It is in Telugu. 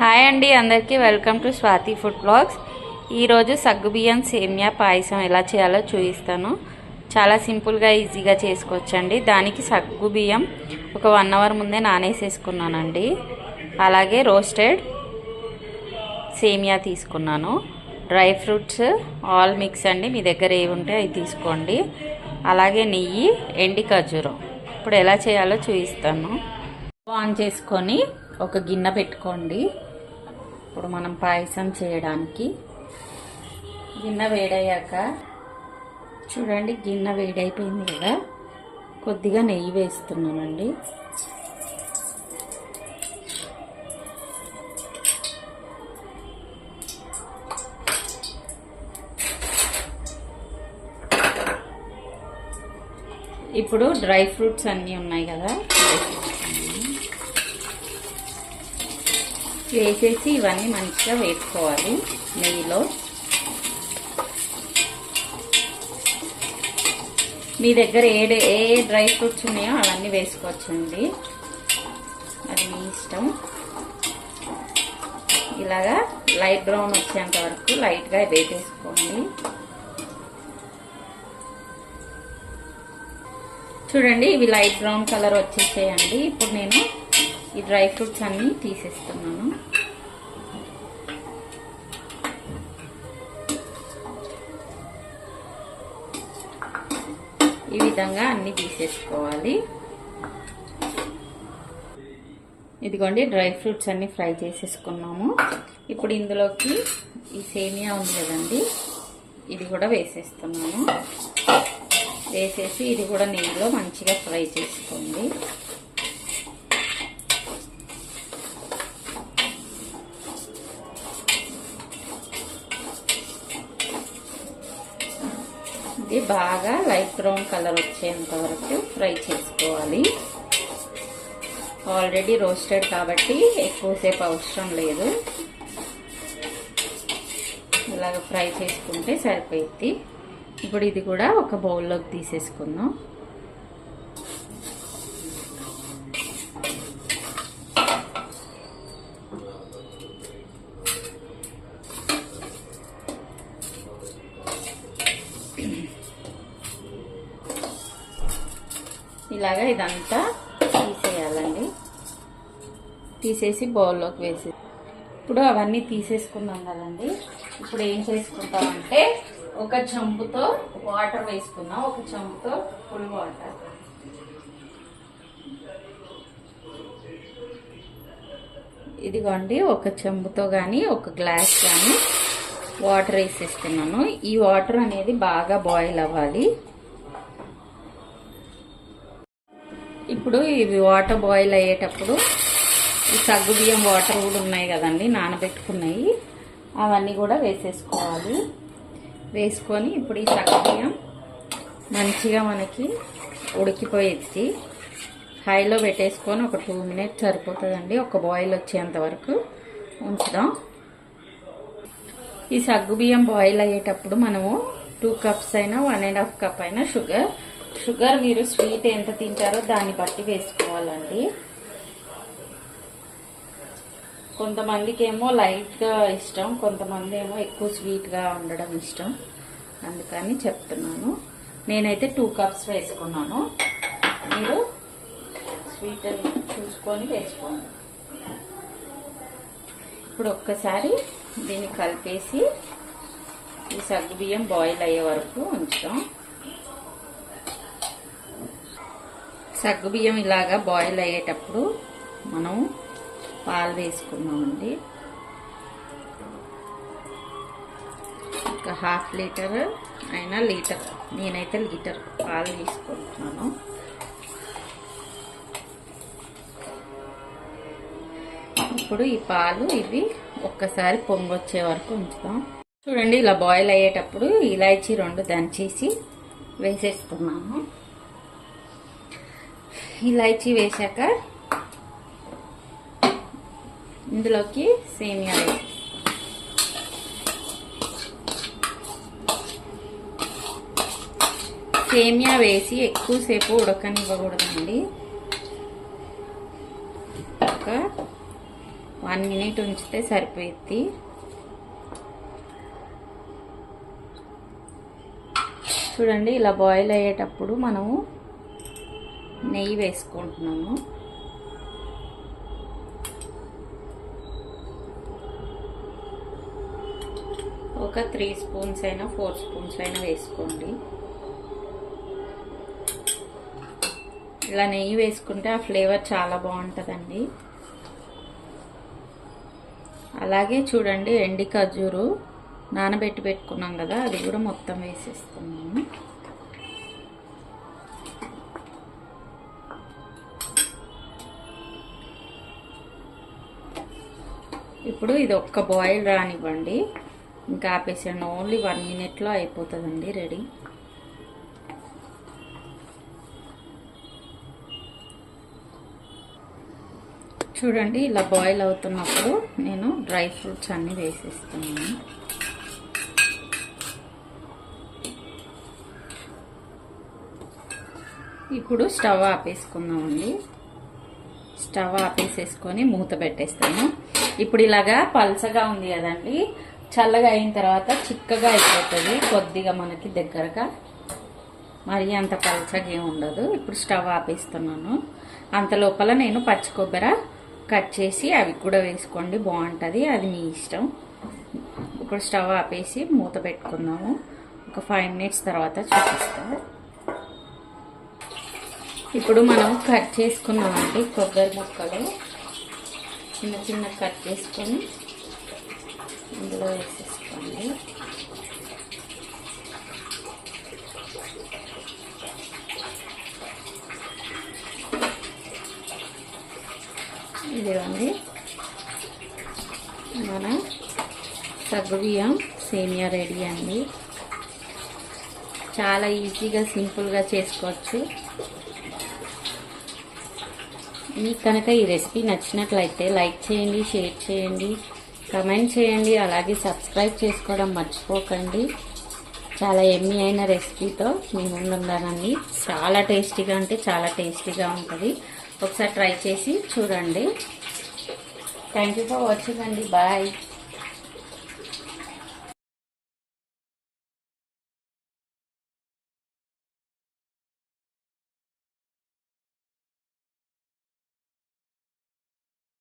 హాయ్ అండి అందరికీ welcome to Swathi food blogs. ఈరోజు సగ్గుబియ్యం సేమియా పాయసం ఎలా చేయాలో చూపిస్తాను. చాలా సింపుల్గా ఈజీగా చేసుకోవచ్చండి. దానికి సగ్గుబియ్యం ఒక 1 అవర్ ముందే నానేసేసుకున్నానండి. అలాగే రోస్టెడ్ సేమియా తీసుకున్నాను. డ్రై ఫ్రూట్స్ ఆల్ మిక్స్ అండి, మీ దగ్గర ఏవి ఉంటే అవి తీసుకోండి. అలాగే నెయ్యి, ఎండి ఖర్జూరం. ఇప్పుడు ఎలా చేయాలో చూపిస్తాను. ఆన్ చేసుకొని ఒక గిన్నె పెట్టుకోండి. ఇప్పుడు మనం పాయసం చేయడానికి గిన్నె వేడయ్యాక చూడండి, గిన్నె వేడైపోయింది కదా, కొద్దిగా నెయ్యి వేస్తున్నానండి. ఇప్పుడు డ్రై ఫ్రూట్స్ అన్నీ ఉన్నాయి కదా, వేసేసి ఇవన్నీ మంచిగా వేసుకోవాలి నెయ్యిలో. మీ దగ్గర ఏ డ్రై ఫ్రూట్స్ ఉన్నాయో అవన్నీ వేసుకోవచ్చండి, అది మీ ఇష్టం. ఇలాగా లైట్ బ్రౌన్ వచ్చేంత వరకు లైట్గా వేసేసుకోండి. చూడండి, ఇవి లైట్ బ్రౌన్ కలర్ వచ్చేసేయండి. ఇప్పుడు నేను ఈ డ్రై ఫ్రూట్స్ అన్నీ తీసేస్తున్నాను. ఈ విధంగా అన్నీ తీసేసుకోవాలి. ఇదిగోండి, డ్రై ఫ్రూట్స్ అన్నీ ఫ్రై చేసేసుకున్నాము. ఇప్పుడు ఇందులోకి ఈ సేమియా ఉంది కదండి, ఇది కూడా వేసేస్తున్నాను. వేసేసి ఇది కూడా నెయ్యిలో మంచిగా ఫ్రై చేసుకోండి. ఇది బాగా లైట్ బ్రౌన్ కలర్ వచ్చేంత వరకు ఫ్రై చేసుకోవాలి. ఆల్రెడీ రోస్టెడ్ కాబట్టి ఎక్కువసేపు అవసరం లేదు, ఇలాగ ఫ్రై చేసుకుంటే సరిపోయింది. ఇప్పుడు ఇది కూడా ఒక బౌల్లోకి తీసేసుకుందాం. ఇలాగా ఇదంతా తీసేయాలండి. తీసేసి బౌల్లోకి వేసి ఇప్పుడు అవన్నీ తీసేసుకున్నాం కదండి. ఇప్పుడు ఏం చేసుకుంటామంటే ఒక చెంబుతో వాటర్ వేసుకుందాం. ఒక చెంబుతో ఫుల్ వాటర్. ఇదిగోండి, ఒక చెంబుతో కానీ ఒక గ్లాస్ కానీ వాటర్ వేసేస్తున్నాను. ఈ వాటర్ అనేది బాగా బాయిల్ అవ్వాలి. ఇప్పుడు ఇవి వాటర్ బాయిల్ అయ్యేటప్పుడు ఈ సగ్గుబియ్యం వాటర్ కూడా ఉన్నాయి కదండి, నానబెట్టుకున్నాయి, అవన్నీ కూడా వేసేసుకోవాలి. వేసుకొని ఇప్పుడు ఈ సగ్గుబియ్యం మంచిగా మనకి ఉడికిపోయేది. హైలో పెట్టేసుకొని ఒక 2 మినిట్స్ సరిపోతుందండి. ఒక బాయిల్ వచ్చేంత వరకు ఉంచుదాం. ఈ సగ్గుబియ్యం బాయిల్ అయ్యేటప్పుడు మనము 2 కప్స్ అయినా 1.5 కప్ అయినా షుగర్ మీరు స్వీట్ ఎంత తింటారో దాన్ని బట్టి వేసుకోవాలండి. కొంతమందికి ఏమో లైట్గా ఇష్టం, కొంతమంది ఏమో ఎక్కువ స్వీట్గా ఉండడం ఇష్టం, అందుకని చెప్తున్నాను. నేనైతే 2 కప్స్ వేసుకున్నాను. మీరు స్వీట్ చూసుకొని వేసుకోండి. ఇప్పుడు ఒక్కసారి దీన్ని కలిపేసి ఈ సగ్గుబియ్యం బాయిల్ అయ్యే వరకు ఉంచుతాం. సగ్గుబియ్యం ఇలాగా బాయిల్ అయ్యేటప్పుడు మనం పాలు వేసుకున్నామండి. ఒక 1/2 లీటర్ అయినా లీటర్, నేనైతే లీటర్ పాలు తీసుకుంటున్నాను. ఇప్పుడు ఈ పాలు ఇవి ఒక్కసారి పొంగొచ్చే వరకు ఉంచుతాం. చూడండి, ఇలా బాయిల్ అయ్యేటప్పుడు ఇలాచీ 2 దంచేసి వేసేస్తున్నాము. ఇలాచీ వేసాక ఇందులోకి సేమియా వేసి సేమియా వేసి ఎక్కువసేపు ఉడకనివ్వకూడదండి. ఒక 1 మినిట్ ఉంచితే సరిపోయిద్ది. చూడండి, ఇలా బాయిల్ అయ్యేటప్పుడు మనము నెయ్యి వేసుకుంటున్నాము. ఒక 3 స్పూన్స్ అయినా 4 స్పూన్స్ అయినా వేసుకోండి. ఇలా నెయ్యి వేసుకుంటే ఆ ఫ్లేవర్ చాలా బాగుంటుందండి. అలాగే చూడండి, ఎండి ఖర్జూరు నానబెట్టి పెట్టుకున్నాం కదా, అది కూడా మొత్తం వేసేస్తున్నాము. ఇప్పుడు ఇది ఒక్క బాయిల్ రానివ్వండి, ఇంకా ఆపేసాను. ఓన్లీ 1 మినిట్లో అయిపోతుందండి రెడీ. చూడండి, ఇలా బాయిల్ అవుతున్నప్పుడు నేను డ్రై ఫ్రూట్స్ అన్నీ వేసేస్తున్నాను. ఇప్పుడు స్టవ్ ఆపేసుకుందామండి. స్టవ్ ఆపేసేసుకొని మూత పెట్టేస్తాను. ఇప్పుడు ఇలాగా పల్చగా ఉంది కదండి, చల్లగా అయిన తర్వాత చిక్కగా అయిపోతుంది కొద్దిగా మనకి దగ్గరగా, మరి అంత పల్చగా ఏమి ఉండదు. ఇప్పుడు స్టవ్ ఆపేస్తున్నాను. అంత లోపల నేను పచ్చి కొబ్బరి కట్ చేసి అవి కూడా వేసుకోండి, బాగుంటుంది, అది మీ ఇష్టం. ఇప్పుడు స్టవ్ ఆపేసి మూత పెట్టుకుందాము. ఒక 5 మినిట్స్ తర్వాత చూపిస్తాను. ఇప్పుడు మనం కట్ చేసుకున్నామండి కొబ్బరి ముక్కలు, చిన్న చిన్న కట్ చేసుకొని ఇందులో వేసేసుకోండి. ఇదిగోండి మన సగ్గుబియ్యం సేమియా రెడీ అండి. చాలా ఈజీగా సింపుల్గా చేసుకోవచ్చు. మీకు కనుక ఈ రెసిపీ నచ్చినట్లయితే లైక్ చేయండి, షేర్ చేయండి, కమెంట్ చేయండి, అలాగే సబ్స్క్రైబ్ చేసుకోవడం మర్చిపోకండి. చాలా ఎమ్మీ అయిన రెసిపీతో మీ ముందున్నానండి. చాలా టేస్టీగా అంటే చాలా టేస్టీగా ఉంటుంది. ఒకసారి ట్రై చేసి చూడండి. థ్యాంక్ యూ ఫర్ వాచింగ్ అండి. బాయ్.